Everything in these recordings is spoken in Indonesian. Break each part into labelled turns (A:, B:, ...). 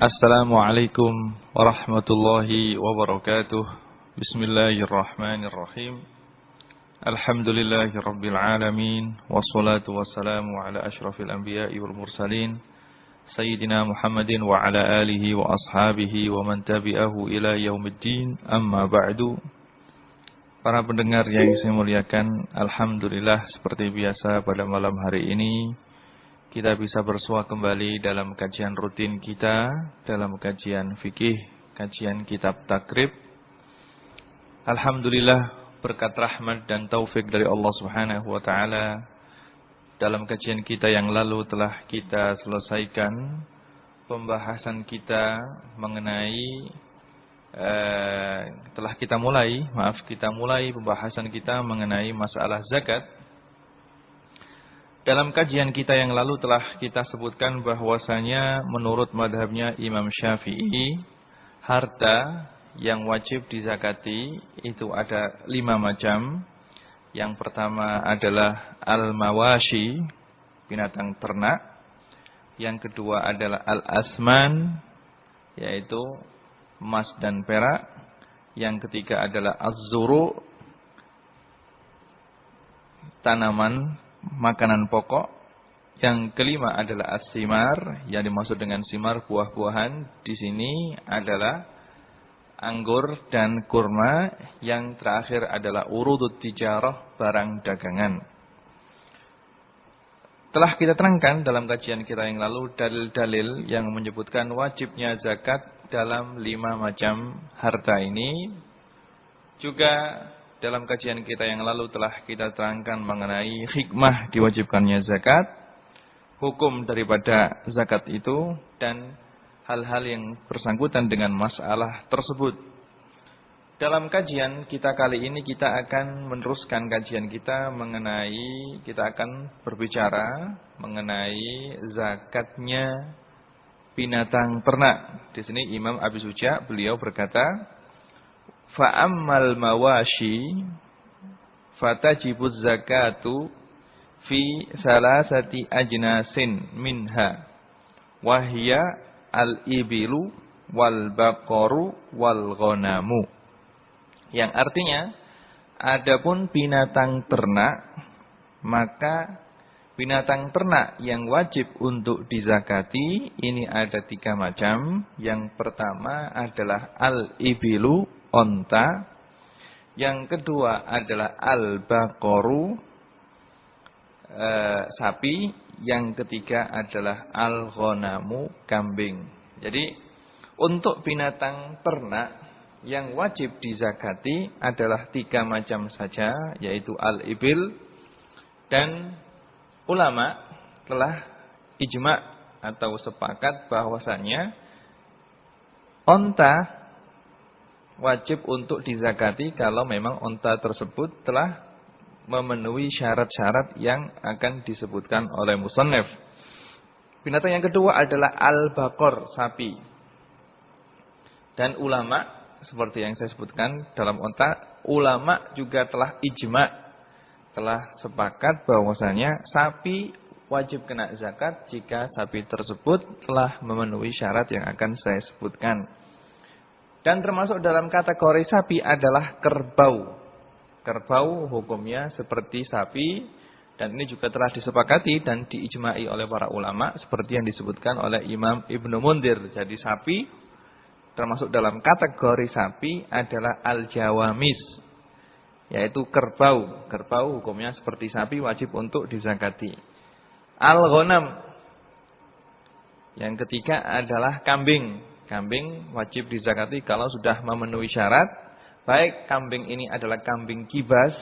A: Assalamualaikum warahmatullahi wabarakatuh. Bismillahirrahmanirrahim. Alhamdulillahirabbil alamin wassalatu wassalamu ala asyrafil anbiya'i wal mursalin sayyidina Muhammadin wa ala alihi wa ashabihi wa man tabi'ahu ila yaumiddin. Amma ba'du. Para pendengar yang saya muliakan, alhamdulillah seperti biasa pada malam hari ini kita bisa bersua kembali dalam kajian rutin kita, dalam kajian fikih, kajian kitab takrib. Alhamdulillah berkat rahmat dan taufik dari Allah Subhanahu wa taala, dalam kajian kita yang lalu telah kita selesaikan pembahasan kita mengenai kita mulai pembahasan kita mengenai masalah zakat. Dalam kajian kita yang lalu telah kita sebutkan bahwasanya menurut madhabnya Imam Syafi'i, harta yang wajib dizakati itu ada 5 macam. Yang pertama adalah al-mawashi, binatang ternak. Yang kedua adalah al-asman, yaitu emas dan perak. Yang ketiga adalah az-zuru, tanaman makanan pokok. Yang kelima adalah as-simar, yang dimaksud dengan simar buah-buahan di sini adalah anggur dan kurma. Yang terakhir adalah urudut tijarah, barang dagangan. Telah kita terangkan dalam kajian kita yang lalu dalil-dalil yang menyebutkan wajibnya zakat dalam 5 macam harta ini. Juga dalam kajian kita yang lalu telah kita terangkan mengenai hikmah diwajibkannya zakat, hukum daripada zakat itu, dan hal-hal yang bersangkutan dengan masalah tersebut. Dalam kajian kita kali ini kita akan meneruskan kajian kita kita akan berbicara mengenai zakatnya binatang ternak. Di sini Imam Abi Suja beliau berkata, fa'ammal mawashi fatajibuz zakatu fi salasati ajnasin minha wahya al-ibilu wal baqaru wal ghanamu. Yang artinya, adapun binatang ternak, maka binatang ternak yang wajib untuk dizakati ini ada 3 macam. Yang pertama adalah al-ibilu, onta. Yang kedua adalah al-baqaru, sapi. Yang ketiga adalah al-ghanamu, kambing. Jadi untuk binatang ternak yang wajib dizakati adalah 3 macam saja, yaitu al-ibil. Dan ulama telah ijma' atau sepakat bahwasanya onta wajib untuk dizakati kalau memang onta tersebut telah memenuhi syarat-syarat yang akan disebutkan oleh musannaf. Binatang yang kedua adalah al-baqar, sapi. Dan ulama, seperti yang saya sebutkan dalam onta, ulama juga telah ijma', telah sepakat bahwasanya sapi wajib kena zakat jika sapi tersebut telah memenuhi syarat yang akan saya sebutkan. Dan termasuk dalam kategori sapi adalah kerbau. Kerbau hukumnya seperti sapi, dan ini juga telah disepakati dan diijma'i oleh para ulama seperti yang disebutkan oleh Imam Ibnu Mundir. Jadi sapi termasuk dalam kategori sapi adalah al-jawamis, yaitu kerbau. Kerbau hukumnya seperti sapi, wajib untuk dizakati. Al-ghanam, yang ketiga adalah kambing. Kambing wajib dizakati kalau sudah memenuhi syarat. Baik kambing ini adalah kambing kibas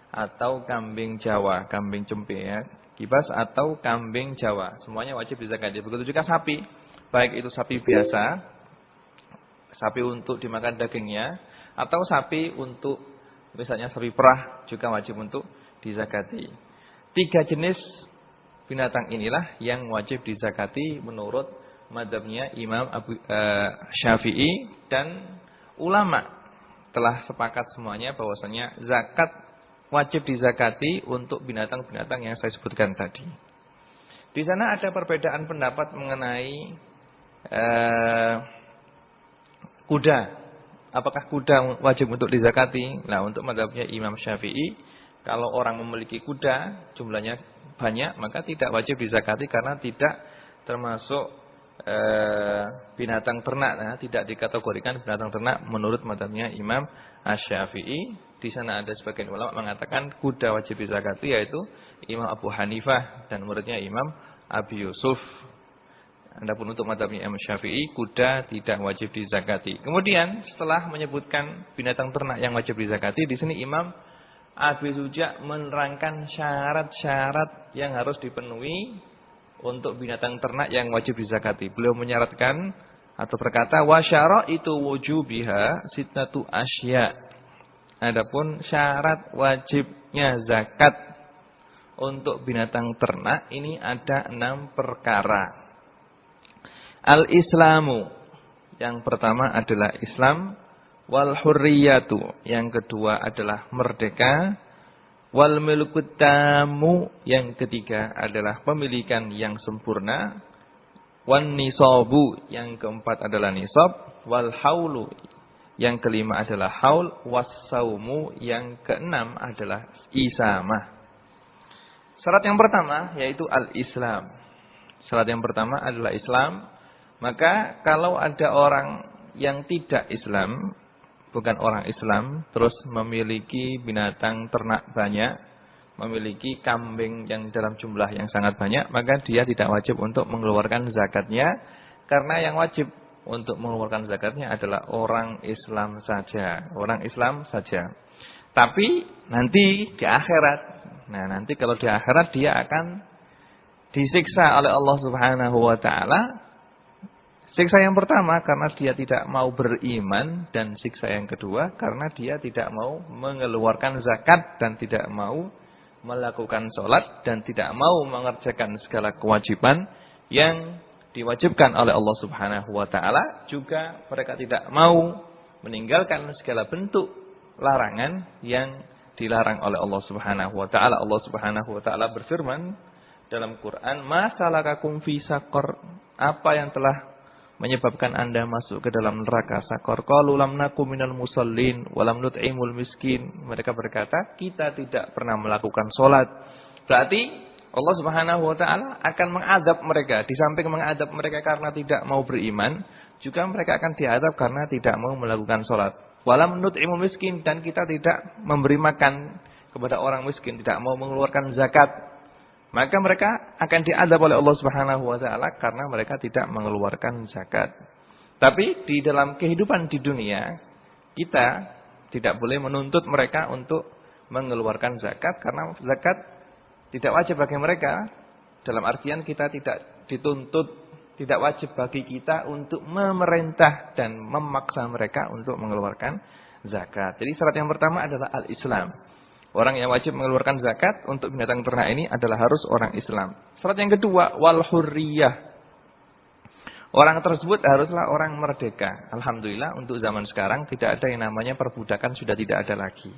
A: atau kambing Jawa, kambing cempe ya. Kibas atau kambing Jawa, semuanya wajib dizakati. Begitu juga sapi, baik itu sapi biasa, sapi untuk dimakan dagingnya, atau sapi untuk misalnya sapi perah juga wajib untuk dizakati. 3 jenis binatang inilah yang wajib dizakati menurut madhabnya Imam Syafi'i, dan ulama telah sepakat semuanya bahwasanya zakat wajib dizakati untuk binatang-binatang yang saya sebutkan tadi. Di sana ada perbedaan pendapat mengenai kuda. Apakah kuda wajib untuk dizakati? Nah, untuk mazhabnya Imam Syafi'i, kalau orang memiliki kuda, jumlahnya banyak, maka tidak wajib dizakati karena tidak termasuk binatang ternak. Nah, tidak dikategorikan binatang ternak menurut mazhabnya Imam Asy-Syafi'i. Di sana ada sebagian ulama mengatakan kuda wajib dizakati, yaitu Imam Abu Hanifah dan muridnya Imam Abi Yusuf. Adapun untuk mazhabnya Imam Syafi'i, kuda tidak wajib dizakati. Kemudian setelah menyebutkan binatang ternak yang wajib dizakati, di sini Imam Abi Suja menerangkan syarat-syarat yang harus dipenuhi untuk binatang ternak yang wajib dizakati. Beliau menyaratkan atau berkata, wa syaraitu wujubiha sittatu asya. Adapun syarat wajibnya zakat untuk binatang ternak ini ada 6 perkara. Al-Islamu, yang pertama adalah Islam. Wal hurriyatu, yang kedua adalah merdeka. Wal milkut tamu, yang ketiga adalah pemilikan yang sempurna. Wan nisabu, yang keempat adalah nisab. Wal haulu, yang kelima adalah haul. Was saumu, yang keenam adalah isamah. Syarat yang pertama yaitu al-Islam. Syarat yang pertama adalah Islam. Maka kalau ada orang yang tidak Islam, bukan orang Islam, terus memiliki binatang ternak banyak, memiliki kambing yang dalam jumlah yang sangat banyak, maka dia tidak wajib untuk mengeluarkan zakatnya, karena yang wajib untuk mengeluarkan zakatnya adalah orang Islam saja, orang Islam saja. Tapi nanti di akhirat, nah nanti kalau di akhirat dia akan disiksa oleh Allah Subhanahu wa taala. Siksa yang pertama karena dia tidak mau beriman, dan siksa yang kedua karena dia tidak mau mengeluarkan zakat dan tidak mau melakukan sholat dan tidak mau mengerjakan segala kewajiban yang diwajibkan oleh Allah Subhanahu wa taala. Juga mereka tidak mau meninggalkan segala bentuk larangan yang dilarang oleh Allah Subhanahu wa taala. Allah Subhanahu wa taala berfirman dalam Quran, "Ma salakakum fi saqar?" Apa yang telah menyebabkan Anda masuk ke dalam neraka sakor? Qalu lam nakum minal musallin wa lam nut'imul miskin. Mereka berkata, kita tidak pernah melakukan salat. Berarti Allah Subhanahu wa taala akan mengadab mereka. Di samping mengadab mereka karena tidak mau beriman, juga mereka akan diadab karena tidak mau melakukan salat. Wa lam nut'imul miskin, dan kita tidak memberi makan kepada orang miskin, tidak mau mengeluarkan zakat. Maka mereka akan diadab oleh Allah Subhanahu wa taala karena mereka tidak mengeluarkan zakat. Tapi di dalam kehidupan di dunia, kita tidak boleh menuntut mereka untuk mengeluarkan zakat, karena zakat tidak wajib bagi mereka. Dalam artian kita tidak dituntut, tidak wajib bagi kita untuk memerintah dan memaksa mereka untuk mengeluarkan zakat. Jadi syarat yang pertama adalah al-Islam. Orang yang wajib mengeluarkan zakat untuk binatang ternak ini adalah harus orang Islam. Syarat yang kedua, wal hurriyah. Orang tersebut haruslah orang merdeka. Alhamdulillah untuk zaman sekarang tidak ada yang namanya perbudakan, sudah tidak ada lagi.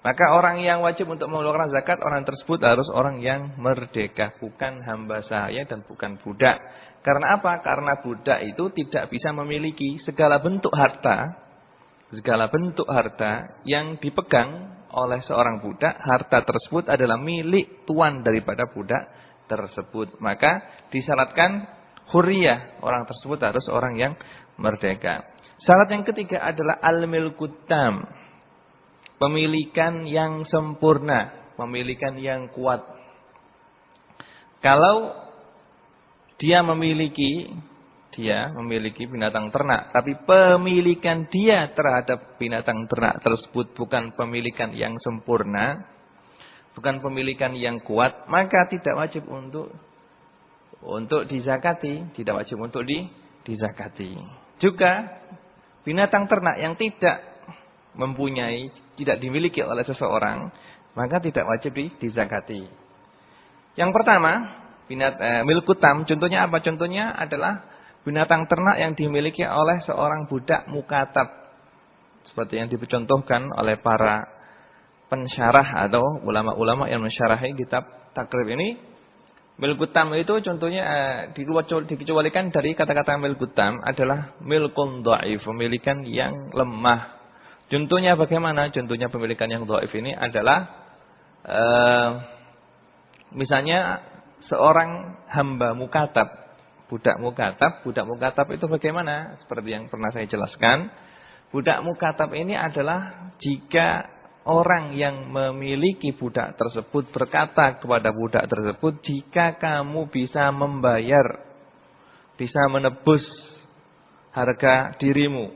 A: Maka orang yang wajib untuk mengeluarkan zakat, orang tersebut harus orang yang merdeka, bukan hamba sahaya dan bukan budak. Karena apa? Karena budak itu tidak bisa memiliki segala bentuk harta. Segala bentuk harta yang dipegang oleh seorang budak, harta tersebut adalah milik tuan daripada budak tersebut. Maka disyaratkan hurriyah, orang tersebut harus orang yang merdeka. Syarat yang ketiga adalah al-milkut tam, pemilikan yang sempurna, pemilikan yang kuat. Kalau dia memiliki binatang ternak, tapi pemilikan dia terhadap binatang ternak tersebut bukan pemilikan yang sempurna, bukan pemilikan yang kuat, maka tidak wajib untuk dizakati, tidak wajib untuk dizakati. Juga binatang ternak yang tidak dimiliki oleh seseorang, maka tidak wajib dizakati. Yang pertama, milkut tam, contohnya apa? Contohnya adalah binatang ternak yang dimiliki oleh seorang budak mukatab. Seperti yang dicontohkan oleh para pensyarah atau ulama-ulama yang mensyarahi kitab takrib ini. Milkutam itu contohnya dikecualikan dari kata-kata milkutam adalah milkun dhaif, pemilikan yang lemah. Contohnya bagaimana? Contohnya pemilikan yang dhaif ini adalah misalnya seorang hamba mukatab, budak mukatab itu bagaimana? Seperti yang pernah saya jelaskan, budak mukatab ini adalah jika orang yang memiliki budak tersebut berkata kepada budak tersebut, jika kamu bisa membayar, bisa menebus harga dirimu,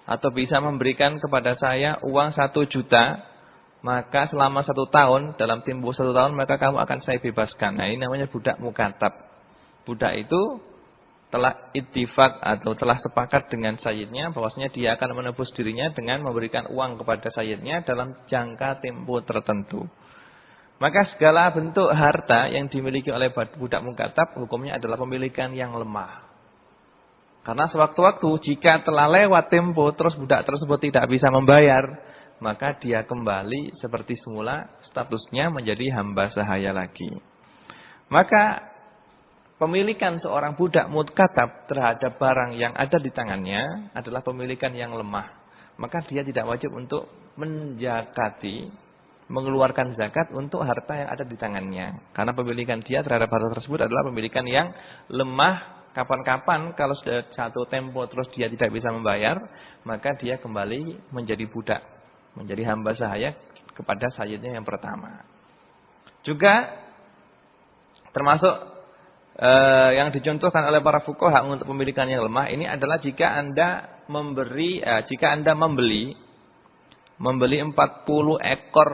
A: atau bisa memberikan kepada saya uang 1 juta, maka selama 1 tahun, dalam tempoh 1 tahun, maka kamu akan saya bebaskan. Nah, ini namanya budak mukatab. Budak itu telah ittifaq atau telah sepakat dengan sayyidnya bahwasanya dia akan menebus dirinya dengan memberikan uang kepada sayyidnya dalam jangka tempo tertentu. Maka segala bentuk harta yang dimiliki oleh budak mukatab hukumnya adalah pemilikan yang lemah. Karena sewaktu-waktu jika telah lewat tempo terus budak tersebut tidak bisa membayar, maka dia kembali seperti semula, statusnya menjadi hamba sahaya lagi. Maka pemilikan seorang budak mukatab terhadap barang yang ada di tangannya adalah pemilikan yang lemah. Maka dia tidak wajib untuk menzakati, mengeluarkan zakat untuk harta yang ada di tangannya. Karena pemilikan dia terhadap harta tersebut adalah pemilikan yang lemah. Kapan-kapan kalau sudah 1 tempo terus dia tidak bisa membayar, maka dia kembali menjadi budak, menjadi hamba sahaya kepada sayyidnya yang pertama. Juga termasuk yang dicontohkan oleh para fuqaha untuk pemilikan yang lemah ini adalah jika Anda membeli 40 ekor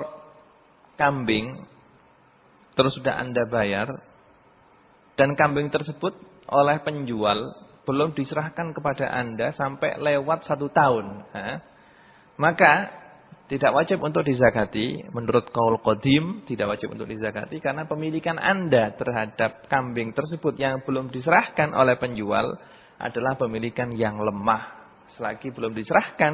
A: kambing terus sudah Anda bayar dan kambing tersebut oleh penjual belum diserahkan kepada Anda sampai lewat 1 tahun, maka tidak wajib untuk dizakati. Menurut qaul qadim tidak wajib untuk dizakati karena pemilikan Anda terhadap kambing tersebut yang belum diserahkan oleh penjual adalah pemilikan yang lemah. Selagi belum diserahkan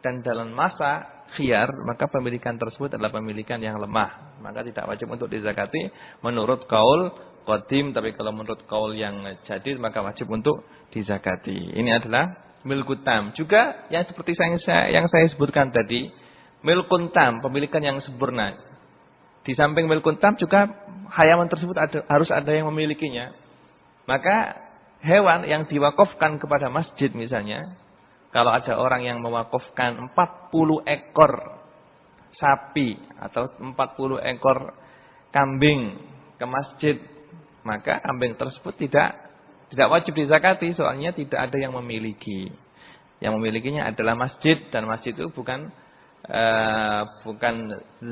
A: dan dalam masa khiyar, maka pemilikan tersebut adalah pemilikan yang lemah. Maka tidak wajib untuk dizakati menurut qaul qadim, tapi kalau menurut qaul yang jadid maka wajib untuk dizakati. Ini adalah milkut tam. Juga yang seperti yang saya sebutkan tadi, milkun tam, pemilikan yang sempurna. Di samping milkun tam juga hayawan tersebut harus ada yang memilikinya. Maka hewan yang diwakafkan kepada masjid misalnya, kalau ada orang yang mewakafkan 40 ekor sapi atau 40 ekor kambing ke masjid, maka kambing tersebut tidak wajib dizakati, soalnya tidak ada yang memiliki. Yang memilikinya adalah masjid, dan masjid itu bukan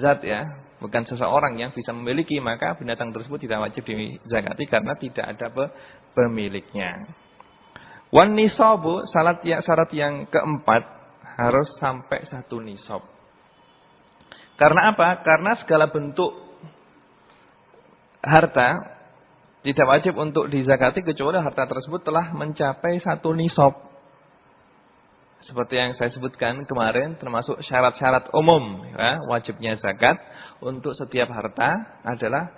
A: zat ya, bukan seseorang yang bisa memiliki, maka binatang tersebut tidak wajib dizakati karena tidak ada pemiliknya. Wan nisabu, syarat yang keempat harus sampai 1 nisab. Karena apa? Karena segala bentuk harta tidak wajib untuk dizakati kecuali harta tersebut telah mencapai 1 nisab. Seperti yang saya sebutkan kemarin, termasuk syarat-syarat umum ya, wajibnya zakat untuk setiap harta adalah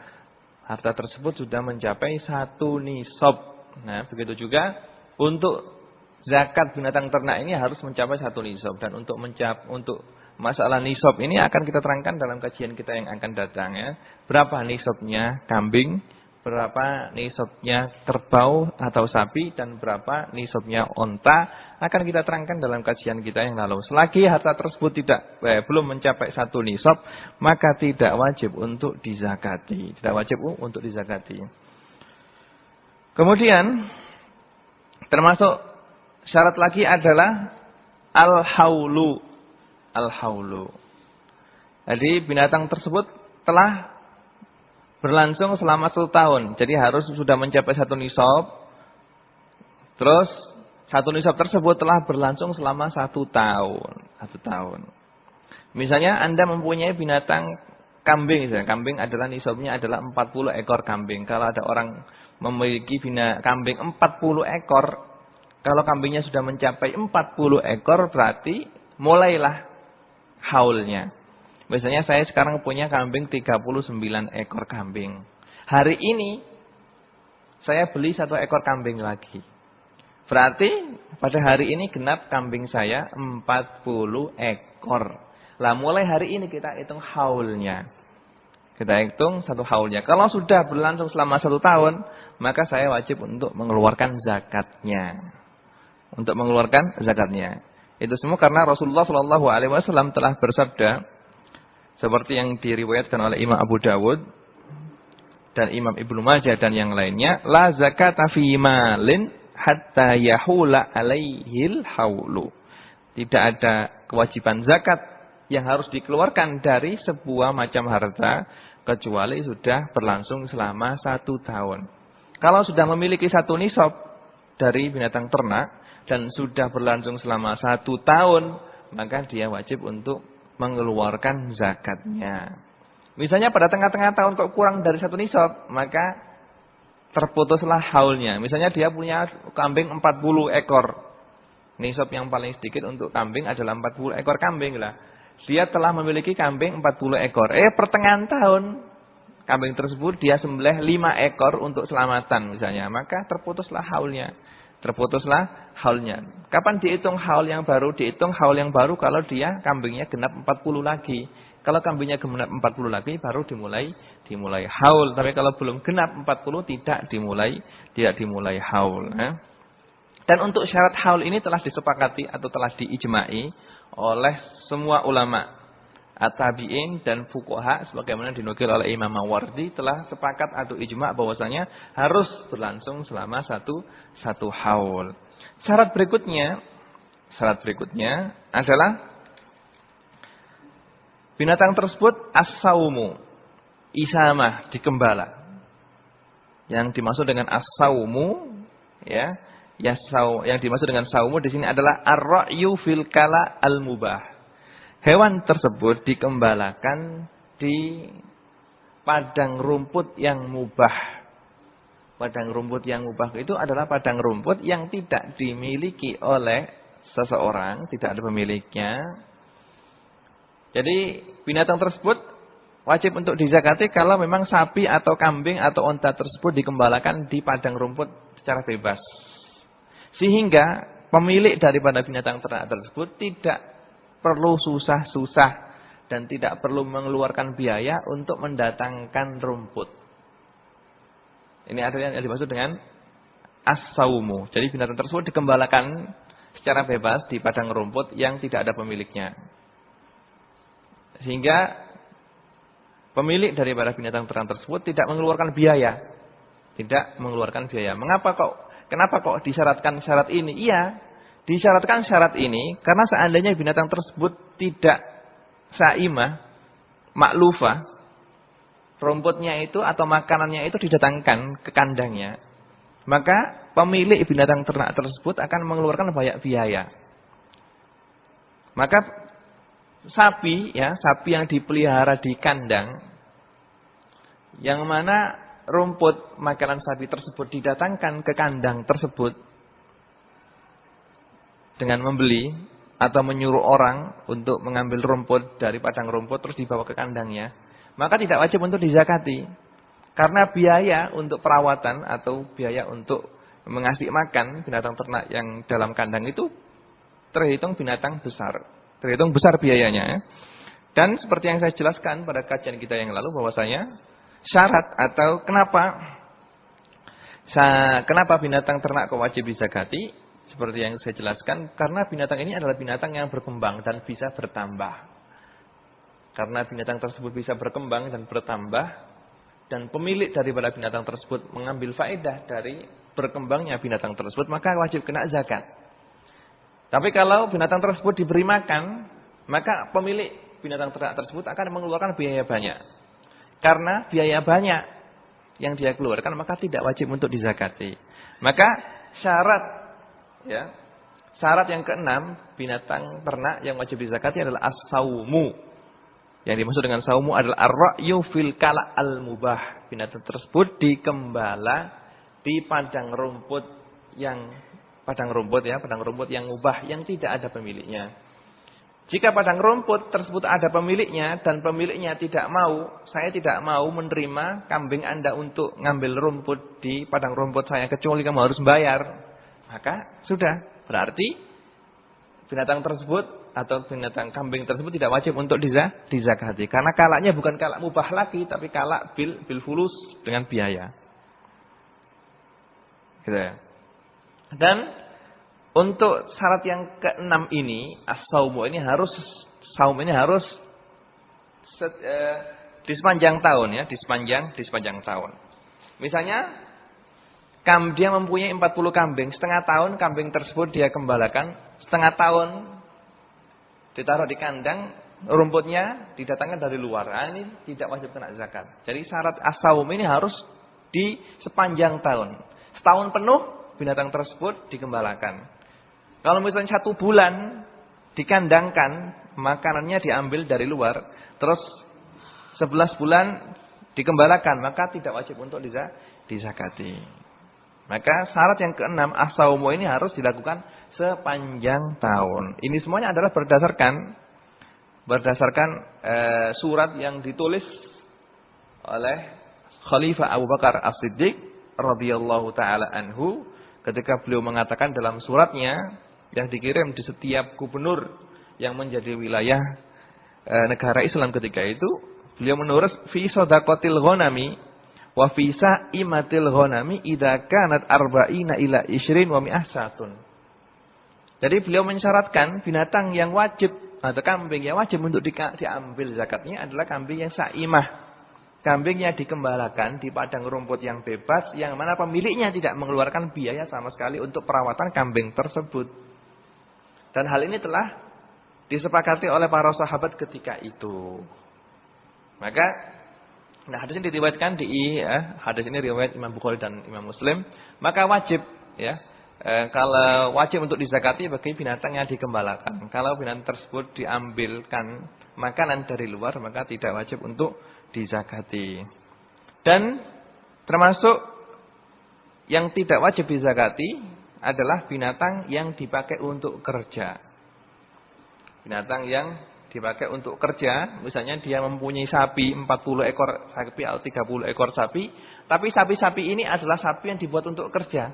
A: harta tersebut sudah mencapai 1 nisab. Nah, begitu juga untuk zakat binatang ternak ini harus mencapai 1 nisab, dan untuk masalah nisab ini akan kita terangkan dalam kajian kita yang akan datang ya. Berapa nisabnya kambing, berapa nisabnya kerbau atau sapi, dan berapa nisabnya onta akan kita terangkan dalam kajian kita yang lalu. Selagi harta tersebut belum mencapai 1 nisab, maka tidak wajib untuk dizakati. Tidak wajib untuk dizakati. Kemudian termasuk syarat lagi adalah al-haulu. Al-haulu. Jadi binatang tersebut telah berlangsung selama 1 tahun. Jadi harus sudah mencapai 1 nisab. Terus 1 nisab tersebut telah berlangsung selama 1 tahun. 1 tahun. Misalnya Anda mempunyai binatang kambing. Kambing adalah nisabnya adalah 40 ekor kambing. Kalau ada orang memiliki kambing 40 ekor. Kalau kambingnya sudah mencapai 40 ekor berarti mulailah haulnya. Misalnya saya sekarang punya kambing 39 ekor kambing. Hari ini saya beli 1 ekor kambing lagi. Berarti pada hari ini genap kambing saya 40 ekor. Lah mulai hari ini kita hitung haulnya. Kita hitung 1 haulnya. Kalau sudah berlangsung selama 1 tahun, maka saya wajib untuk mengeluarkan zakatnya. Untuk mengeluarkan zakatnya. Itu semua karena Rasulullah SAW telah bersabda, seperti yang diriwayatkan oleh Imam Abu Dawud dan Imam Ibnu Majah dan yang lainnya, la zakata fi malin hatta yahula alaihil haulu. Tidak ada kewajiban zakat yang harus dikeluarkan dari sebuah macam harta kecuali sudah berlangsung selama 1 tahun. Kalau sudah memiliki 1 nisab dari binatang ternak dan sudah berlangsung selama 1 tahun, maka dia wajib untuk mengeluarkan zakatnya. Misalnya pada tengah-tengah tahun kok kurang dari 1 nisab, maka terputuslah haulnya. Misalnya dia punya kambing 40 ekor. Nisab yang paling sedikit untuk kambing adalah 40 ekor kambing lah. Dia telah memiliki kambing 40 ekor. Pertengahan tahun kambing tersebut dia sembelih 5 ekor untuk selamatan misalnya, maka terputuslah haulnya. Terputuslah haulnya. Kapan dihitung haul yang baru? Dihitung haul yang baru kalau dia kambingnya genap 40 lagi. Kalau kambingnya genap 40 lagi baru dimulai haul. Tapi kalau belum genap 40 tidak dimulai haul. Dan untuk syarat haul ini telah disepakati atau telah diijma'i oleh semua ulama at-tabi'in dan fuqaha, sebagaimana dinukil oleh Imam Mawardi, telah sepakat atau ijma' bahwasanya harus berlangsung selama satu haul. Syarat berikutnya adalah binatang tersebut as-saumu, isamah, dikembala. Yang dimaksud dengan as-saumu, ya, yang dimaksud dengan saumu di sini adalah ar-ra'yu fil kala al-mubah. Hewan tersebut dikembalakan di padang rumput yang mubah. Padang rumput yang mubah itu adalah padang rumput yang tidak dimiliki oleh seseorang, tidak ada pemiliknya. Jadi binatang tersebut wajib untuk dizakati kalau memang sapi atau kambing atau unta tersebut dikembalakan di padang rumput secara bebas. Sehingga pemilik daripada binatang ternak tersebut tidak perlu susah-susah dan tidak perlu mengeluarkan biaya untuk mendatangkan rumput. Ini adalah yang dimaksud dengan as-saumu. Jadi binatang tersebut dikembalakan secara bebas di padang rumput yang tidak ada pemiliknya. Sehingga pemilik daripada binatang ternak tersebut tidak mengeluarkan biaya. Tidak mengeluarkan biaya. Kenapa kok disyaratkan syarat ini? Iya. Disyaratkan syarat ini karena seandainya binatang tersebut tidak saimah, maklufah, rumputnya itu atau makanannya itu didatangkan ke kandangnya, maka pemilik binatang ternak tersebut akan mengeluarkan banyak biaya. Maka sapi yang dipelihara di kandang, yang mana rumput makanan sapi tersebut didatangkan ke kandang tersebut, dengan membeli atau menyuruh orang untuk mengambil rumput dari padang rumput terus dibawa ke kandangnya, maka tidak wajib untuk dizakati. Karena biaya untuk perawatan atau biaya untuk mengasih makan binatang ternak yang dalam kandang itu terhitung binatang besar. Terhitung besar biayanya. Dan seperti yang saya jelaskan pada kajian kita yang lalu bahwasanya syarat atau kenapa binatang ternak kok wajib dizakati? Seperti yang saya jelaskan, karena binatang ini adalah binatang yang berkembang dan bisa bertambah. Karena binatang tersebut bisa berkembang dan bertambah, dan pemilik daripada binatang tersebut mengambil faedah dari berkembangnya binatang tersebut, maka wajib kena zakat. Tapi kalau binatang tersebut diberi makan, maka pemilik binatang ternak tersebut akan mengeluarkan biaya banyak. Karena biaya banyak yang dia keluarkan, maka tidak wajib untuk dizakati. Maka syarat yang keenam, binatang ternak yang wajib dizakati adalah as-saumu. Yang dimaksud dengan saumu adalah ar-ra'yu fil kala al-mubah. Binatang tersebut dikembala di padang rumput yang mubah yang tidak ada pemiliknya. Jika padang rumput tersebut ada pemiliknya dan pemiliknya tidak mau, saya tidak mau menerima kambing Anda untuk ngambil rumput di padang rumput saya kecuali kamu harus bayar. Maka sudah, berarti binatang tersebut atau binatang kambing tersebut tidak wajib untuk dizakati. Karena kalaknya bukan kalak mubah lagi, tapi kalak bil fulus dengan biaya. Gitu ya. Dan untuk syarat yang keenam ini, as-saumu ini harus di sepanjang tahun ya, di sepanjang tahun. Misalnya dia mempunyai 40 kambing, setengah tahun kambing tersebut dia gembalakan, setengah tahun ditaruh di kandang, rumputnya didatangkan dari luar. Nah, ini tidak wajib kena zakat. Jadi syarat as-saum ini harus di sepanjang tahun. Setahun penuh binatang tersebut digembalakan. Kalau misalnya 1 bulan dikandangkan, makanannya diambil dari luar, terus 11 bulan digembalakan, maka tidak wajib untuk dizakati. Maka syarat yang keenam, as-saumu ini harus dilakukan sepanjang tahun. Ini semuanya adalah berdasarkan surat yang ditulis oleh Khalifah Abu Bakar As-Siddiq radhiyallahu taala anhu ketika beliau mengatakan dalam suratnya yang dikirim di setiap gubernur yang menjadi wilayah negara Islam ketika itu, beliau menulis fi shadaqatil ghanami wa fi sa'imatil ghanami idza kanat arba'ina ila 20 wa mi'ah. Jadi beliau mensyaratkan binatang yang wajib atau kambing yang wajib untuk diambil zakatnya adalah kambing yang sa'imah. Kambing yang dikembalakan di padang rumput yang bebas yang mana pemiliknya tidak mengeluarkan biaya sama sekali untuk perawatan kambing tersebut. Dan hal ini telah disepakati oleh para sahabat ketika itu. Maka hadis ini diriwayatkan hadis ini riwayat Imam Bukhari dan Imam Muslim, maka wajib ya kalau wajib untuk dizakati bagi binatang yang digembalakan. Kalau binatang tersebut diambilkan makanan dari luar, maka tidak wajib untuk dizakati. Dan termasuk yang tidak wajib dizakati adalah binatang yang dipakai untuk kerja. Binatang yang dipakai untuk kerja, misalnya dia mempunyai sapi 40 ekor sapi atau 30 ekor sapi, tapi sapi-sapi ini adalah sapi yang dibuat untuk kerja.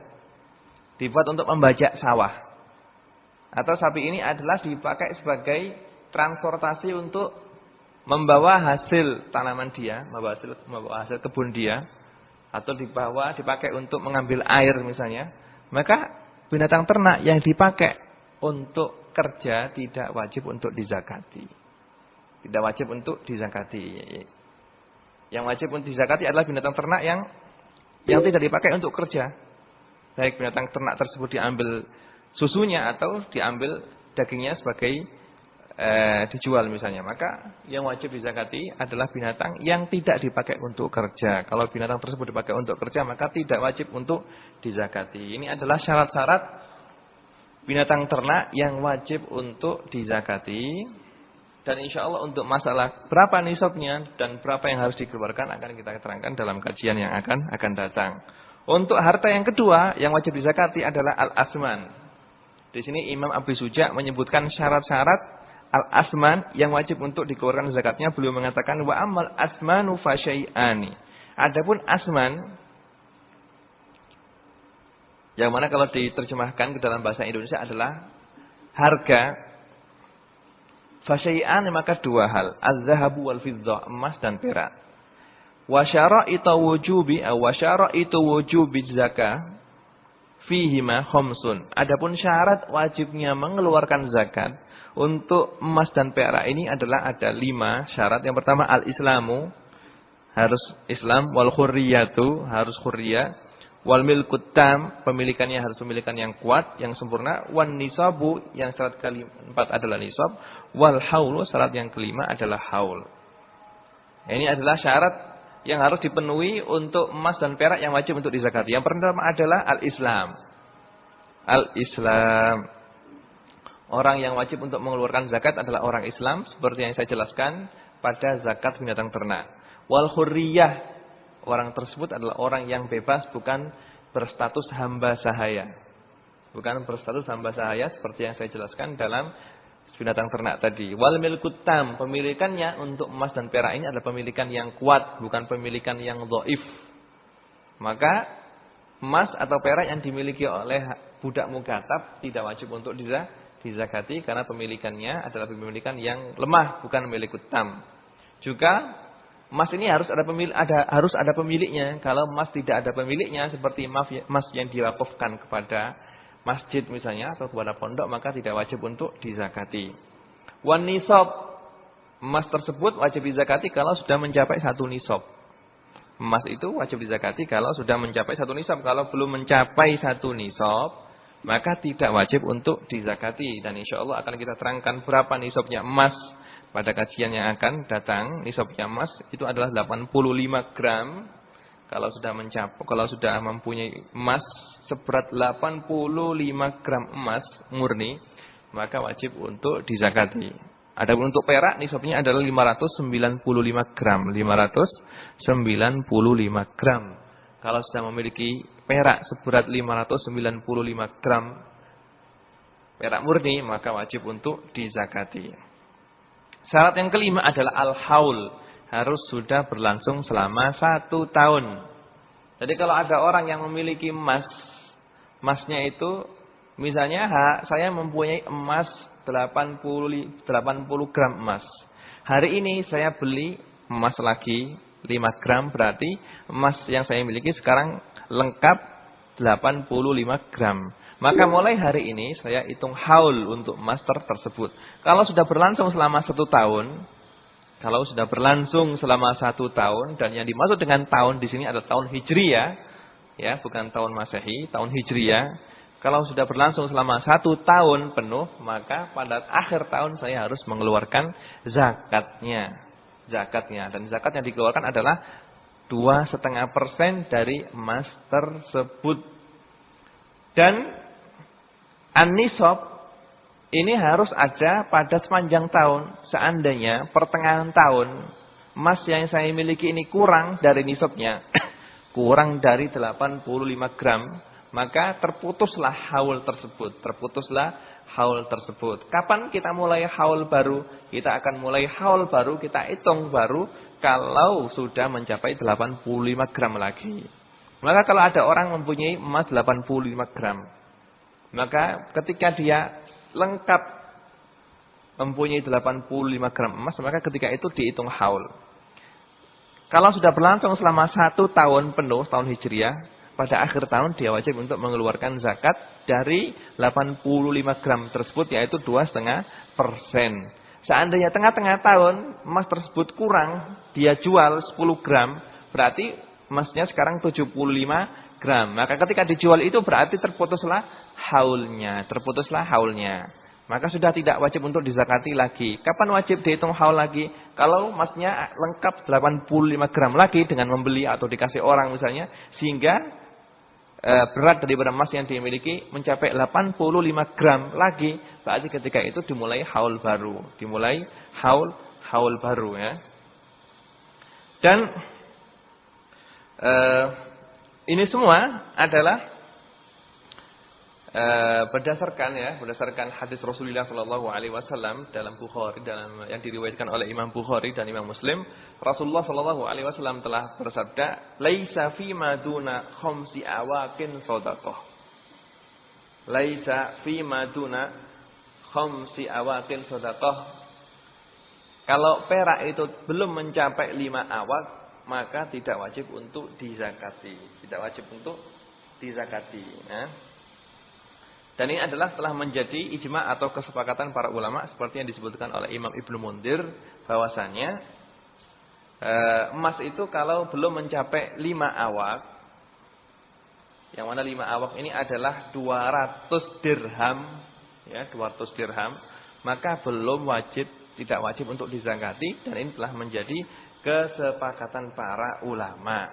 A: Dibuat untuk membajak sawah. Atau sapi ini adalah dipakai sebagai transportasi untuk membawa hasil tanaman dia, membawa hasil kebun dia, atau dipakai untuk mengambil air misalnya. Maka binatang ternak yang dipakai untuk kerja tidak wajib untuk dizakati. Tidak wajib untuk dizakati. Yang wajib untuk dizakati adalah binatang ternak yang tidak dipakai untuk kerja. Baik binatang ternak tersebut diambil susunya atau diambil dagingnya sebagai dijual misalnya. Maka yang wajib dizakati adalah binatang yang tidak dipakai untuk kerja. Kalau binatang tersebut dipakai untuk kerja, maka tidak wajib untuk dizakati. Ini adalah syarat-syarat binatang ternak yang wajib untuk dizakati. Dan insya Allah untuk masalah berapa nisabnya dan berapa yang harus dikeluarkan akan kita terangkan dalam kajian yang akan datang. Untuk harta yang kedua yang wajib dizakati adalah al-asman. Di sini Imam Abi Suja menyebutkan syarat-syarat al-asman yang wajib untuk dikeluarkan zakatnya. Beliau mengatakan wa amal asmanu fa syai'ani. Adapun asman yang mana kalau diterjemahkan ke dalam bahasa Indonesia adalah harga, fa syai'ani maka dua hal, az-zahabu wal fiddah, emas dan perak. Wa syara'itu wujubi zakah fihima khamsun. Adapun syarat wajibnya mengeluarkan zakat untuk emas dan perak ini adalah ada 5 syarat. Yang pertama al-islamu, harus Islam, wal khurriyatu, harus khurriyah, wal milkut tam, pemilikannya harus pemilikan yang kuat, yang sempurna, wan nisabu, yang syarat keempat adalah nisab, wal haulu, syarat yang kelima adalah haul. Ini adalah syarat yang harus dipenuhi untuk emas dan perak yang wajib untuk dizakati. Yang pertama adalah al-Islam. Al-Islam. Orang yang wajib untuk mengeluarkan zakat adalah orang Islam, seperti yang saya jelaskan pada zakat binatang ternak. Wal hurriyah, orang tersebut adalah orang yang bebas, bukan berstatus hamba sahaya. Bukan berstatus hamba sahaya seperti yang saya jelaskan dalam binatang ternak tadi. Wal milkut tam, pemilikannya untuk emas dan perak ini adalah pemilikan yang kuat, bukan pemilikan yang dhaif. Maka emas atau perak yang dimiliki oleh budak mukatab tidak wajib untuk dizakati karena pemilikannya adalah pemilikan yang lemah, bukan milkut tam. Juga emas ini harus ada pemiliknya. Kalau emas tidak ada pemiliknya seperti emas yang diwakafkan kepada masjid misalnya atau kepada pondok, maka tidak wajib untuk dizakati. Wan nisab, emas tersebut wajib dizakati kalau sudah mencapai 1 nisab. Emas itu wajib dizakati kalau sudah mencapai 1 nisab. Kalau belum mencapai 1 nisab, maka tidak wajib untuk dizakati. Dan insya Allah akan kita terangkan berapa nisabnya emas pada kajian yang akan datang. Nisabnya emas itu adalah 85 gram. Kalau sudah mempunyai emas seberat 85 gram emas murni, maka wajib untuk dizakati. Adapun untuk perak nisabnya adalah 595 gram. 595 gram. Kalau sudah memiliki perak seberat 595 gram perak murni, maka wajib untuk dizakati. Syarat yang kelima adalah al-haul. Harus sudah berlangsung selama 1 tahun. Jadi kalau ada orang yang memiliki emas, emasnya itu misalnya saya mempunyai emas 80 gram emas. Hari ini saya beli emas lagi 5 gram, berarti emas yang saya miliki sekarang lengkap 85 gram. Maka mulai hari ini saya hitung haul untuk emas tersebut. Kalau sudah berlangsung selama 1 tahun, dan yang dimaksud dengan tahun di sini adalah tahun Hijriyah, ya, bukan tahun Masehi, tahun Hijriyah. Kalau sudah berlangsung selama 1 tahun penuh, maka pada akhir tahun saya harus mengeluarkan zakatnya. Dan zakat yang dikeluarkan adalah 2,5% dari emas tersebut. Dan an-nisab ini harus ada pada sepanjang tahun. Seandainya pertengahan tahun emas yang saya miliki ini kurang dari nisabnya, kurang dari 85 gram, maka terputuslah haul tersebut. Kapan kita mulai haul baru? Kita akan mulai haul baru, kita hitung baru kalau sudah mencapai 85 gram lagi. Maka kalau ada orang mempunyai emas 85 gram, maka ketika dia lengkap mempunyai 85 gram emas, maka ketika itu dihitung haul. Kalau sudah berlangsung selama 1 tahun penuh, tahun Hijriah, pada akhir tahun dia wajib untuk mengeluarkan zakat dari 85 gram tersebut, yaitu 2,5%. Seandainya tengah-tengah tahun emas tersebut kurang, dia jual 10 gram, berarti emasnya sekarang 75 gram. Maka ketika dijual itu berarti terputuslah haulnya. Maka sudah tidak wajib untuk dizakati lagi. Kapan wajib dihitung haul lagi? Kalau emasnya lengkap 85 gram lagi dengan membeli atau dikasih orang misalnya, sehingga berat daripada emas yang dimiliki mencapai 85 gram lagi, berarti ketika itu dimulai haul baru. Haul baru, ya. Dan ini semua adalah berdasarkan hadis Rasulullah sallallahu alaihi wasallam dalam Bukhari, yang diriwayatkan oleh Imam Bukhari dan Imam Muslim. Rasulullah sallallahu alaihi wasallam telah bersabda, "Laisa fi ma duna khamsi awaqin shadaqah." Laisa fi ma duna khamsi awaqin shadaqah. Kalau perak itu belum mencapai 5 awaq, maka tidak wajib untuk dizakati. Ya. Dan ini adalah telah menjadi ijma' atau kesepakatan para ulama seperti yang disebutkan oleh Imam Ibnu Mundir, bahwasanya emas itu kalau belum mencapai 5 awaq, yang mana 5 awaq ini adalah 200 dirham, ya, 200 dirham, maka tidak wajib untuk dizakati, dan ini telah menjadi kesepakatan para ulama.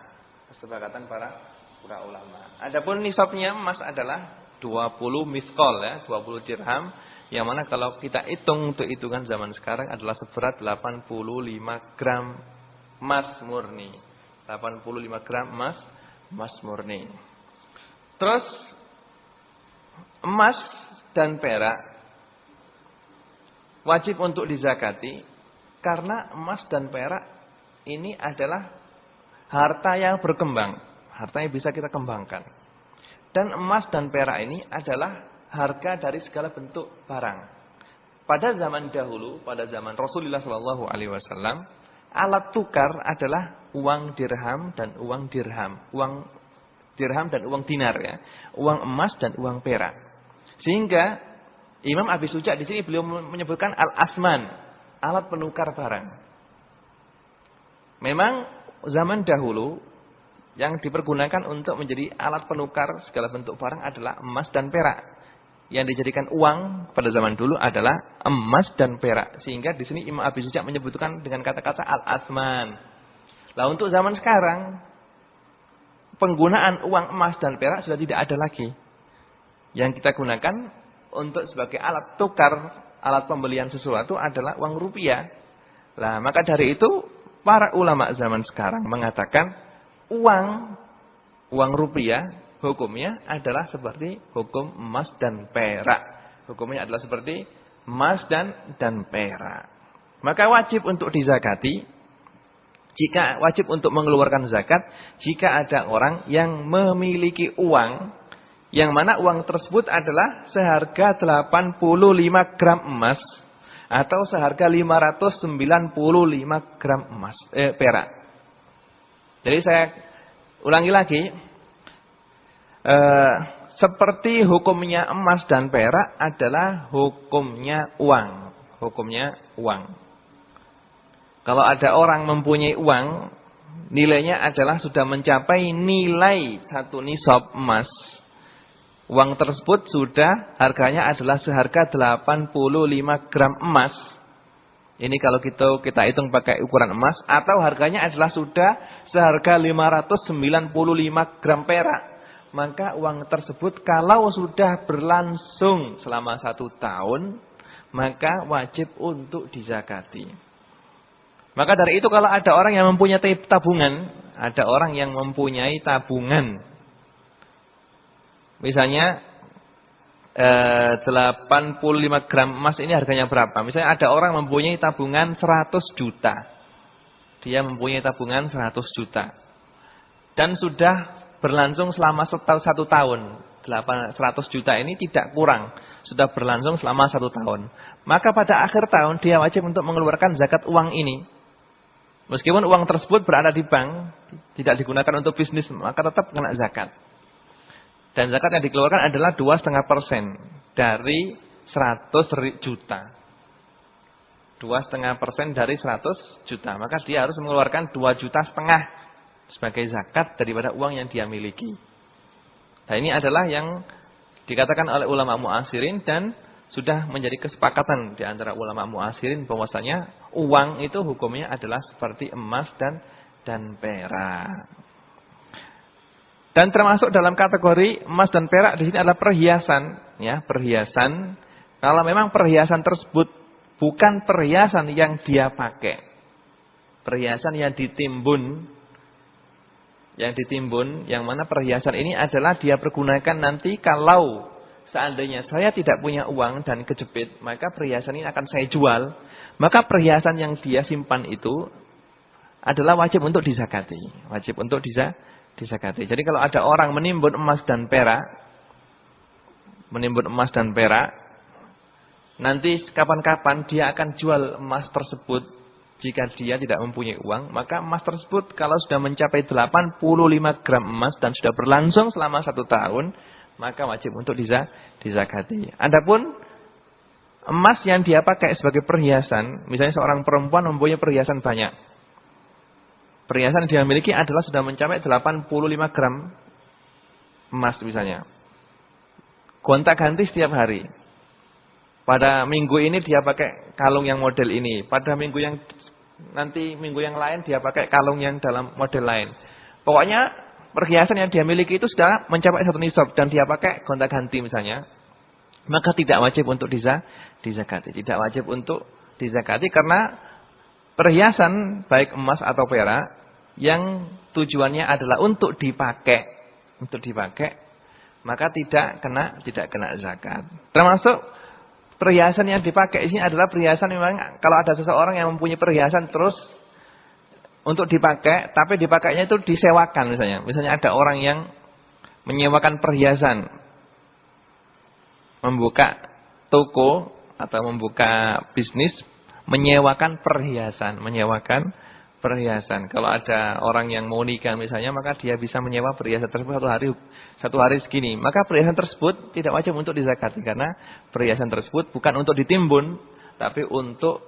A: Adapun nisabnya emas adalah 20 miskol, ya, 20 dirham, yang mana kalau kita hitung untuk hitungan zaman sekarang adalah seberat 85 gram emas murni. 85 gram emas murni. Terus emas dan perak wajib untuk dizakati karena emas dan perak ini adalah harta yang berkembang, harta yang bisa kita kembangkan. Dan emas dan perak ini adalah harga dari segala bentuk barang. Pada zaman dahulu, pada zaman Rasulullah SAW, alat tukar adalah uang dirham dan uang dirham, uang dirham dan uang dinar ya, uang emas dan uang perak. Sehingga Imam Abi Suja di sini beliau menyebutkan al-asman, alat penukar barang. Memang zaman dahulu yang dipergunakan untuk menjadi alat penukar segala bentuk barang adalah emas dan perak. Yang dijadikan uang pada zaman dulu adalah emas dan perak. Sehingga di sini Imam Abi Suja menyebutkan dengan kata-kata al-asman. Lah untuk zaman sekarang penggunaan uang emas dan perak sudah tidak ada lagi. Yang kita gunakan untuk sebagai alat tukar, alat pembelian sesuatu adalah uang rupiah. Lah maka dari itu para ulama zaman sekarang mengatakan uang rupiah hukumnya adalah seperti hukum emas dan perak. Hukumnya adalah seperti emas dan perak. Maka wajib untuk dizakati, jika wajib untuk mengeluarkan zakat, jika ada orang yang memiliki uang, yang mana uang tersebut adalah seharga 85 gram emas, atau seharga 595 gram emas, perak. Jadi saya ulangi lagi. Seperti hukumnya emas dan perak adalah hukumnya uang. Hukumnya uang. Kalau ada orang mempunyai uang, nilainya adalah sudah mencapai nilai 1 nisab emas. Uang tersebut sudah harganya adalah seharga 85 gram emas. Ini kalau kita hitung pakai ukuran emas. Atau harganya adalah sudah seharga 595 gram perak. Maka uang tersebut kalau sudah berlangsung selama 1 tahun, maka wajib untuk dizakati. Maka dari itu kalau ada orang yang mempunyai tabungan, ada orang yang mempunyai tabungan. Misalnya 85 gram emas ini harganya berapa? Misalnya ada orang mempunyai tabungan 100 juta. Dia mempunyai tabungan 100 juta. Dan sudah berlangsung selama 1 tahun. 100 juta ini tidak kurang. Sudah berlangsung selama 1 tahun. Maka pada akhir tahun dia wajib untuk mengeluarkan zakat uang ini. Meskipun uang tersebut berada di bank, tidak digunakan untuk bisnis, maka tetap kena zakat. Dan zakat yang dikeluarkan adalah 2,5% dari 100 juta. 2,5% dari 100 juta. Maka dia harus mengeluarkan 2,5 juta sebagai zakat daripada uang yang dia miliki. Nah ini adalah yang dikatakan oleh ulama mu'asirin dan sudah menjadi kesepakatan di antara ulama mu'asirin bahwasanya uang itu hukumnya adalah seperti emas dan perak. Dan termasuk dalam kategori emas dan perak di sini adalah perhiasan, ya, perhiasan. Kalau memang perhiasan tersebut bukan perhiasan yang dia pakai, perhiasan yang ditimbun, yang mana perhiasan ini adalah dia pergunakan nanti kalau seandainya saya tidak punya uang dan kejepit, maka perhiasan ini akan saya jual. Maka perhiasan yang dia simpan itu adalah wajib untuk dizakati, wajib untuk dizakati. Jadi kalau ada orang menimbun emas dan perak, nanti kapan-kapan dia akan jual emas tersebut. Jika dia tidak mempunyai uang, maka emas tersebut kalau sudah mencapai 85 gram emas dan sudah berlangsung selama 1 tahun, maka wajib untuk dizakati. Adapun emas yang dia pakai sebagai perhiasan, misalnya seorang perempuan mempunyai perhiasan banyak. Perhiasan yang dia miliki adalah sudah mencapai 85 gram emas misalnya. Gonta-ganti setiap hari. Pada minggu ini dia pakai kalung yang model ini. Pada minggu yang lain dia pakai kalung yang dalam model lain. Pokoknya perhiasan yang dia miliki itu sudah mencapai 1 nisab dan dia pakai gonta-ganti misalnya. Maka tidak wajib untuk dizakati. Tidak wajib untuk dizakati karena perhiasan baik emas atau perak yang tujuannya adalah untuk dipakai, maka tidak kena zakat. Termasuk perhiasan yang dipakai ini adalah perhiasan memang kalau ada seseorang yang mempunyai perhiasan terus untuk dipakai, tapi dipakainya itu disewakan misalnya. Misalnya ada orang yang menyewakan perhiasan, membuka toko atau membuka bisnis, menyewakan perhiasan. Kalau ada orang yang mau nikah misalnya, maka dia bisa menyewa perhiasan tersebut satu hari segini. Maka perhiasan tersebut tidak wajib untuk dizakati karena perhiasan tersebut bukan untuk ditimbun, tapi untuk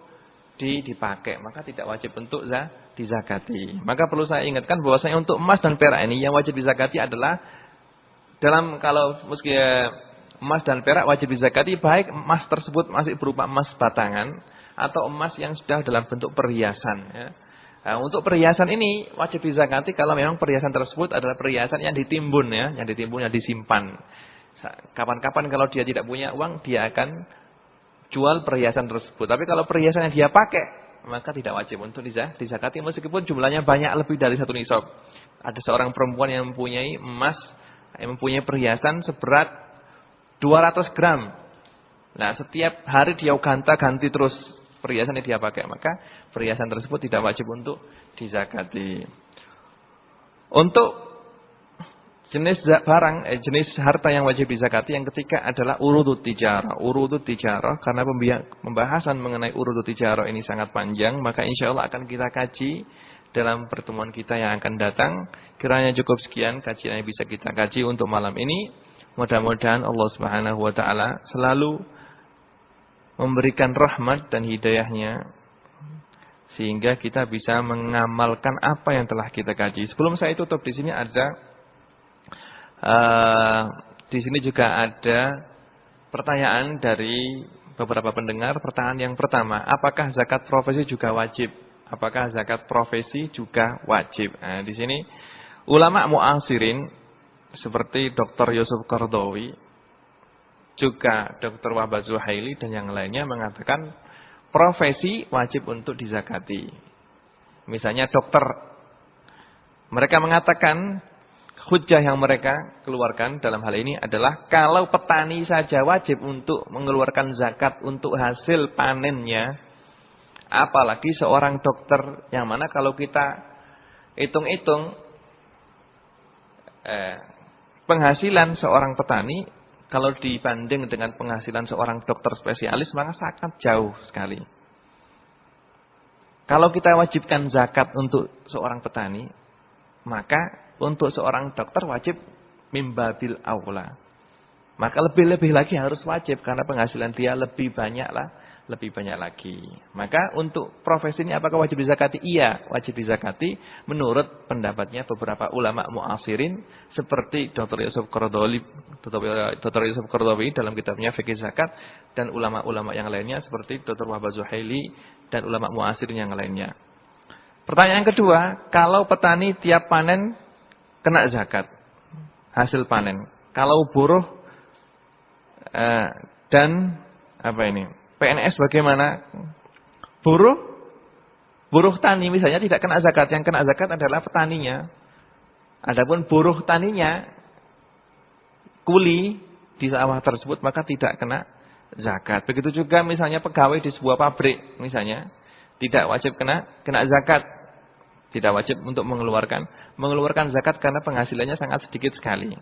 A: dipakai. Maka tidak wajib untuk dizakati. Maka perlu saya ingatkan bahwasanya untuk emas dan perak ini yang wajib dizakati adalah kalau meski emas dan perak wajib dizakati, baik emas tersebut masih berupa emas batangan atau emas yang sudah dalam bentuk perhiasan. Ya. Nah, untuk perhiasan ini wajib dizakati kalau memang perhiasan tersebut adalah perhiasan yang ditimbun, ya, yang disimpan. Kapan-kapan kalau dia tidak punya uang, dia akan jual perhiasan tersebut. Tapi kalau perhiasan yang dia pakai, maka tidak wajib untuk dizakati meskipun jumlahnya banyak lebih dari 1 nisab. Ada seorang perempuan yang mempunyai emas, yang mempunyai perhiasan seberat 200 gram. Nah, setiap hari dia ganti terus perhiasan yang dia pakai, maka perhiasan tersebut tidak wajib untuk dizakati. Untuk jenis jenis harta yang wajib dizakati yang ketiga adalah urudut tijarah. Urudut tijarah, karena pembahasan mengenai urudut tijarah ini sangat panjang, maka insya Allah akan kita kaji dalam pertemuan kita yang akan datang. Kiranya cukup sekian kajian yang bisa kita kaji untuk malam ini. Mudah-mudahan Allah Subhanahu wa taala selalu memberikan rahmat dan hidayahnya sehingga kita bisa mengamalkan apa yang telah kita kaji. Sebelum saya tutup, di sini di sini juga ada pertanyaan dari beberapa pendengar. Pertanyaan yang pertama, apakah zakat profesi juga wajib? Apakah zakat profesi juga wajib? Nah, di sini ulama mu'asirin seperti Dr. Yusuf Qaradawi, juga Dr. Wahbah Zuhaili dan yang lainnya mengatakan profesi wajib untuk dizakati. Misalnya dokter, mereka mengatakan hujjah yang mereka keluarkan dalam hal ini adalah kalau petani saja wajib untuk mengeluarkan zakat untuk hasil panennya, apalagi seorang dokter, yang mana kalau kita hitung-hitung penghasilan seorang petani kalau dibanding dengan penghasilan seorang dokter spesialis, maka sangat jauh sekali. Kalau kita wajibkan zakat untuk seorang petani, maka untuk seorang dokter wajib mimbabil aula. Maka lebih-lebih lagi harus wajib karena penghasilan dia lebih banyak lagi. Maka untuk profesi ini apakah wajib dizakati? Iya, wajib dizakati menurut pendapatnya beberapa ulama mu'asirin seperti Dr. Yusuf Qaradawi dalam kitabnya Fikih Zakat, dan ulama-ulama yang lainnya seperti Dr. Wahbah Zuhaili dan ulama mu'asirin yang lainnya. Pertanyaan kedua, kalau petani tiap panen kena zakat hasil panen. Kalau buruh dan PNS bagaimana? Buruh tani misalnya tidak kena zakat. Yang kena zakat adalah petaninya. Adapun buruh taninya, kuli di sawah tersebut, maka tidak kena zakat. Begitu juga misalnya pegawai di sebuah pabrik misalnya, tidak wajib kena zakat. Tidak wajib untuk mengeluarkan zakat karena penghasilannya sangat sedikit sekali.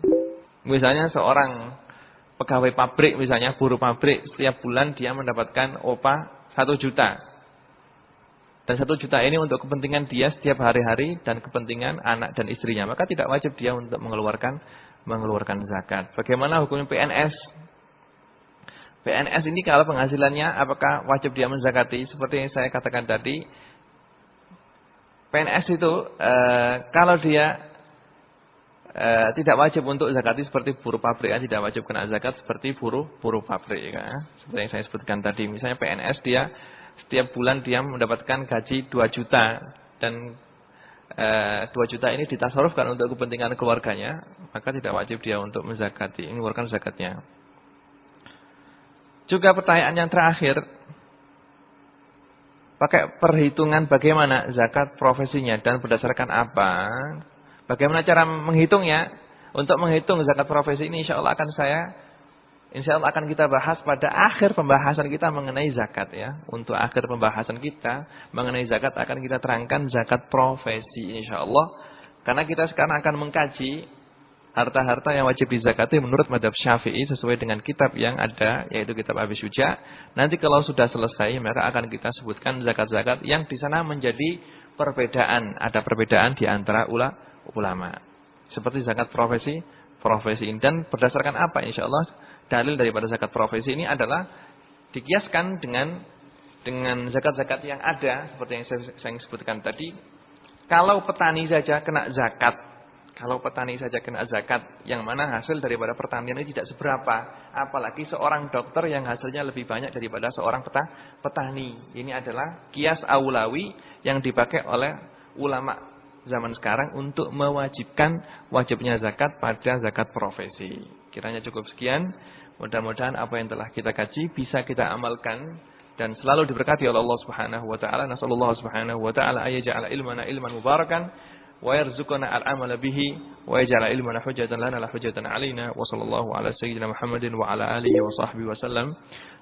A: Misalnya seorang pegawai pabrik misalnya, buruh pabrik, setiap bulan dia mendapatkan upah 1 juta. Dan 1 juta ini untuk kepentingan dia setiap hari-hari dan kepentingan anak dan istrinya. Maka tidak wajib dia untuk mengeluarkan zakat. Bagaimana hukumnya PNS? PNS ini kalau penghasilannya apakah wajib dia menzakati? Seperti yang saya katakan tadi, PNS itu kalau dia tidak wajib untuk zakati seperti buruh pabrik, tidak wajib kena zakat seperti buruh pabrik, ya. Seperti yang saya sebutkan tadi, misalnya PNS dia setiap bulan dia mendapatkan gaji 2 juta dan 2 juta ini ditasarufkan untuk kepentingan keluarganya, maka tidak wajib dia untuk menzakati, mengeluarkan zakatnya. Juga pertanyaan yang terakhir, pakai perhitungan bagaimana zakat profesinya dan berdasarkan apa? Bagaimana cara menghitungnya? Untuk menghitung zakat profesi ini insya Allah akan saya Insya Allah akan kita bahas pada akhir pembahasan kita mengenai zakat ya. Untuk akhir pembahasan kita mengenai zakat akan kita terangkan zakat profesi insya Allah. Karena kita sekarang akan mengkaji harta-harta yang wajib dizakati menurut mazhab Syafi'i sesuai dengan kitab yang ada yaitu kitab Abi Syuja. Nanti kalau sudah selesai maka akan kita sebutkan zakat-zakat yang di sana menjadi perbedaan. Ada perbedaan di antara ulama. Seperti zakat profesi ini. Dan berdasarkan apa insya Allah? Dalil daripada zakat profesi ini adalah dikiaskan dengan zakat-zakat yang ada seperti yang saya sebutkan tadi. Kalau petani saja kena zakat, yang mana hasil daripada pertanian ini tidak seberapa, apalagi seorang dokter yang hasilnya lebih banyak daripada seorang petani. Ini adalah kias aulawi yang dipakai oleh ulama zaman sekarang untuk mewajibkan wajibnya zakat pada zakat profesi. Kiranya cukup sekian. Mudah-mudahan apa yang telah kita kaji bisa kita amalkan dan selalu diberkati oleh Allah Subhanahu wa taala. Nasallallahu subhanahu wa taala ay yaj'ala ilmana ilman mubarakan wa yarzuqana al-amala bihi wa yaj'ala ilmana hujjatan lana la hujjatan alaina wa sallallahu ala sayyidina Muhammadin wa ala alihi wa sahbihi wa sallam.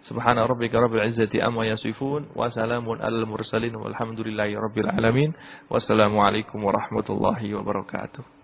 A: Subhana rabbika rabbil izzati amma yasifun wa salamun alal mursalin walhamdulillahi rabbil alamin. Wassalamu alaikum warahmatullahi wabarakatuh.